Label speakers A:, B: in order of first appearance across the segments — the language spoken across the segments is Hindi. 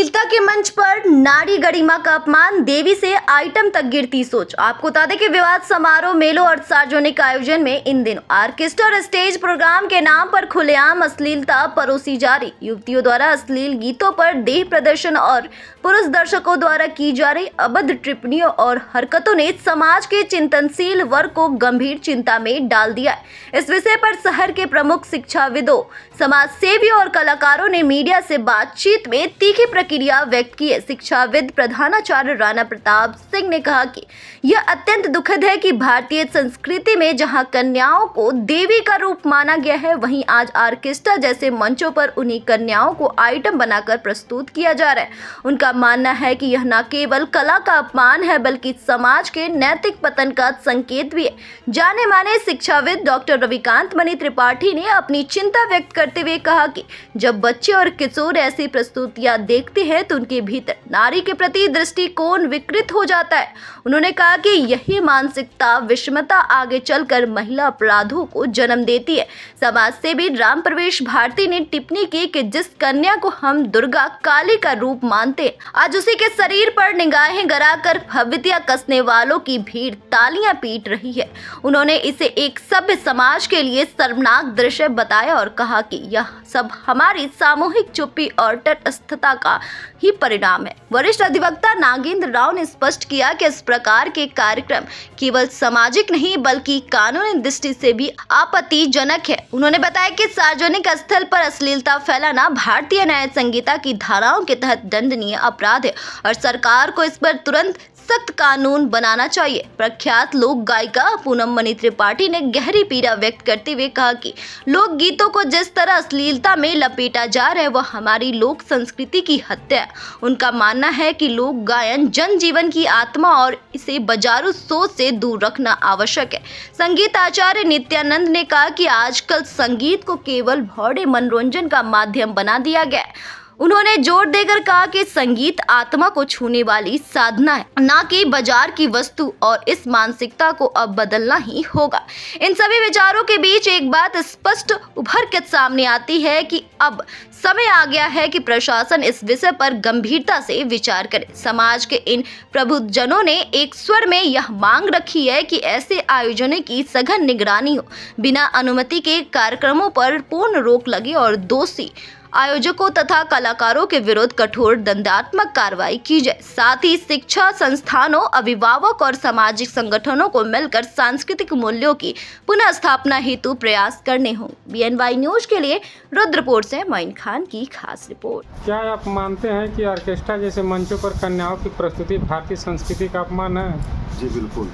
A: अश्लीलता के मंच पर नारी गरिमा का अपमान, देवी से आइटम तक गिरती सोच। आपको बता दें कि विवाद समारोह, मेलों और सार्वजनिक आयोजन में इन दिनों ऑर्केस्ट्रा और स्टेज प्रोग्राम के नाम पर खुलेआम अश्लीलता परोसी जा रही। युवतियों द्वारा अश्लील गीतों पर देह प्रदर्शन और पुरुष दर्शकों द्वारा की जा रही अभद्र टिप्पणियों और हरकतों ने समाज के चिंतनशील वर्ग को गंभीर चिंता में डाल दिया है। इस विषय पर शहर के प्रमुख शिक्षाविदों, समाज सेवियों और कलाकारों ने मीडिया से बातचीत में तीखी प्रतिक्रिया व्यक्त की है। शिक्षाविद प्रधानाचार्य राणा प्रताप सिंह ने कहा कि यह अत्यंत दुखद है कि भारतीय संस्कृति में जहां कन्याओं को देवी का रूप माना गया है, वहीं आज ऑर्केस्ट्रा जैसे मंचों पर उन्हीं कन्याओं को आइटम बनाकर प्रस्तुत किया जा रहा है। उनका मानना है कि यह न केवल कला का अपमान है, बल्कि समाज के नैतिक पतन का संकेत भी है। जाने माने शिक्षाविद डॉक्टर रविकांत मणि त्रिपाठी ने अपनी चिंता व्यक्त करते हुए कहा कि जब बच्चे और किशोर ऐसी प्रस्तुतियां देखते हैं तो उनके भीतर नारी के प्रति दृष्टिकोण विकृत हो जाता है। उन्होंने कहा कि यही मानसिकता विषमता आगे चलकर महिला अपराधों को जन्म देती है। समाज सेवी राम प्रवेश भारती ने टिप्पणी की कि जिस कन्या को हम दुर्गा काली का रूप मानते हैं, आज उसी के शरीर पर निगाहें गड़ाकर भव्यता कसने वालों की भीड़ तालियां पीट रही है। उन्होंने इसे एक सभ्य समाज के लिए शर्मनाक दृश्य बताया और कहा कि यह सब हमारी सामूहिक चुप्पी और तटस्थता का ही परिणाम है। वरिष्ठ अधिवक्ता नागेंद्र राव ने स्पष्ट किया कि इस प्रकार के कार्यक्रम केवल सामाजिक नहीं बल्कि कानूनी दृष्टि से भी आपत्तिजनक है। उन्होंने बताया कि सार्वजनिक स्थल पर अश्लीलता फैलाना भारतीय न्याय संहिता की धाराओं के तहत दंडनीय अपराध है और सरकार को इस पर तुरंत सख्त कानून बनाना चाहिए। प्रख्यात लोक गायिका पूनम मणि त्रिपाठी ने गहरी पीड़ा व्यक्त करते हुए कहा कि लोक गीतों को जिस तरह अश्लीलता में लपेटा जा रहा है, वह हमारी लोक संस्कृति की हत्या है। उनका मानना है कि लोक गायन जनजीवन की आत्मा और इसे बाजारू सोच से दूर रखना आवश्यक है। संगीत आचार्य नित्यानंद ने कहा कि आजकल संगीत को केवल भौड़े मनोरंजन का माध्यम बना दिया गया है। उन्होंने जोर देकर कहा कि संगीत आत्मा को छूने वाली साधना है, न कि बाजार की वस्तु, और इस मानसिकता को अब बदलना ही होगा। इन सभी विचारों के बीच एक बात स्पष्ट उभर के सामने आती है कि अब समय आ गया है कि प्रशासन इस विषय पर गंभीरता से विचार करे। समाज के इन प्रबुद्धजनों ने एक स्वर में यह मांग रखी है कि ऐसे आयोजनों की सघन निगरानी हो, बिना अनुमति के कार्यक्रमों पर पूर्ण रोक लगे और दोषी आयोजकों तथा कलाकारों के विरुद्ध कठोर दंडात्मक कार्रवाई की जाए। साथ ही शिक्षा संस्थानों, अभिभावक और सामाजिक संगठनों को मिलकर सांस्कृतिक मूल्यों की पुनः स्थापना हेतु प्रयास करने हों। BNY न्यूज के लिए रुद्रपुर से मोइन खान की खास रिपोर्ट।
B: क्या आप मानते हैं कि ऑर्केस्ट्रा जैसे मंचों पर कन्याओं की प्रस्तुति भारतीय संस्कृति का अपमान है?
C: जी बिल्कुल।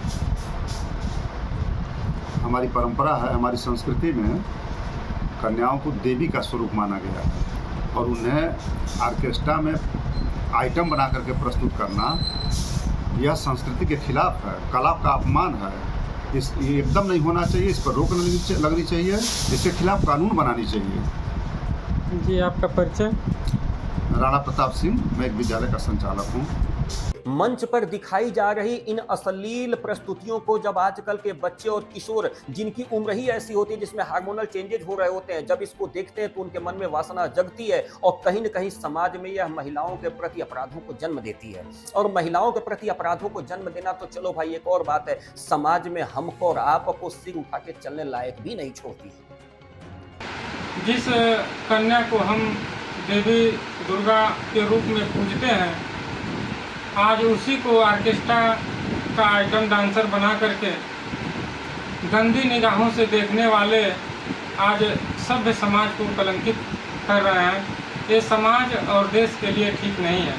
C: हमारी परंपरा है, हमारी संस्कृति में कन्याओं को देवी का स्वरूप माना गया है और उन्हें ऑर्केस्ट्रा में आइटम बना करके प्रस्तुत करना यह संस्कृति के खिलाफ है, कला का अपमान है। ये एकदम नहीं होना चाहिए, इस पर रोक लगनी चाहिए, इसके खिलाफ कानून बनानी चाहिए।
B: जी, आपका परिचय?
C: राणा प्रताप सिंह, मैं एक विद्यालय का संचालक हूँ।
D: मंच पर दिखाई जा रही इन अश्लील प्रस्तुतियों को जब आजकल के बच्चे और किशोर, जिनकी उम्र ही ऐसी होती है जिसमें हार्मोनल चेंजेज हो रहे होते हैं, जब इसको देखते हैं तो उनके मन में वासना जगती है और कहीं न कहीं समाज में यह महिलाओं के प्रति अपराधों को जन्म देती है। और महिलाओं के प्रति अपराधों को जन्म देना तो चलो भाई एक और बात है, समाज में हमको और आपको सिर उठा के चलने लायक भी नहीं छोड़ती।
B: जिस कन्या को हम देवी दुर्गा के रूप में पूजते हैं, आज उसी को ऑर्केस्ट्रा का आइटम डांसर बना करके गंदी निगाहों से देखने वाले आज सभ्य समाज को कलंकित कर रहे हैं। ये समाज और देश के लिए ठीक नहीं है।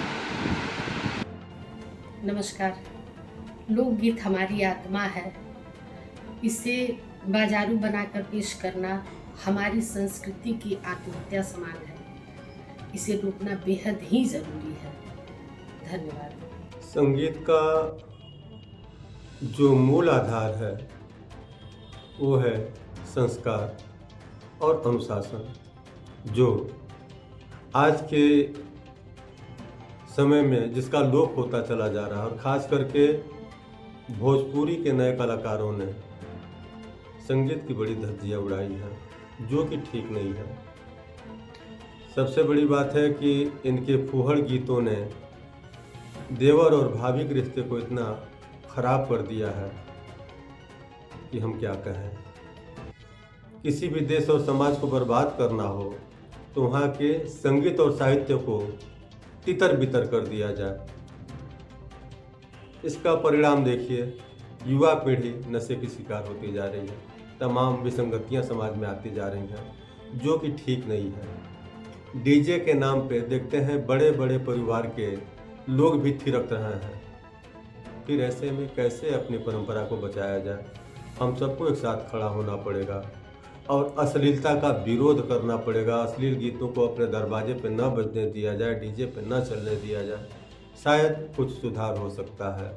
E: नमस्कार। लोकगीत हमारी आत्मा है, इसे बाजारू बनाकर पेश करना हमारी संस्कृति की आत्महत्या समान है। इसे रोकना बेहद ही जरूरी है। धन्यवाद।
F: संगीत का जो मूल आधार है वो है संस्कार और अनुशासन, जो आज के समय में जिसका लोप होता चला जा रहा है। और ख़ास करके भोजपुरी के नए कलाकारों ने संगीत की बड़ी धज्जियाँ उड़ाई है, जो कि ठीक नहीं है। सबसे बड़ी बात है कि इनके फूहड़ गीतों ने देवर और भाभी के रिश्ते को इतना खराब कर दिया है कि हम क्या कहें। किसी भी देश और समाज को बर्बाद करना हो तो वहाँ के संगीत और साहित्य को तितर बितर कर दिया जाए। इसका परिणाम देखिए, युवा पीढ़ी नशे की शिकार होती जा रही है, तमाम विसंगतियाँ समाज में आती जा रही हैं जो कि ठीक नहीं है। डीजे के नाम पे देखते हैं बड़े बड़े परिवार के लोग भी थिरक रहे हैं। फिर ऐसे में कैसे अपनी परंपरा को बचाया जाए? हम सबको एक साथ खड़ा होना पड़ेगा और अश्लीलता का विरोध करना पड़ेगा। अश्लील गीतों को अपने दरवाजे पे न बजने दिया जाए, डीजे पे न चलने दिया जाए, शायद कुछ सुधार हो सकता है।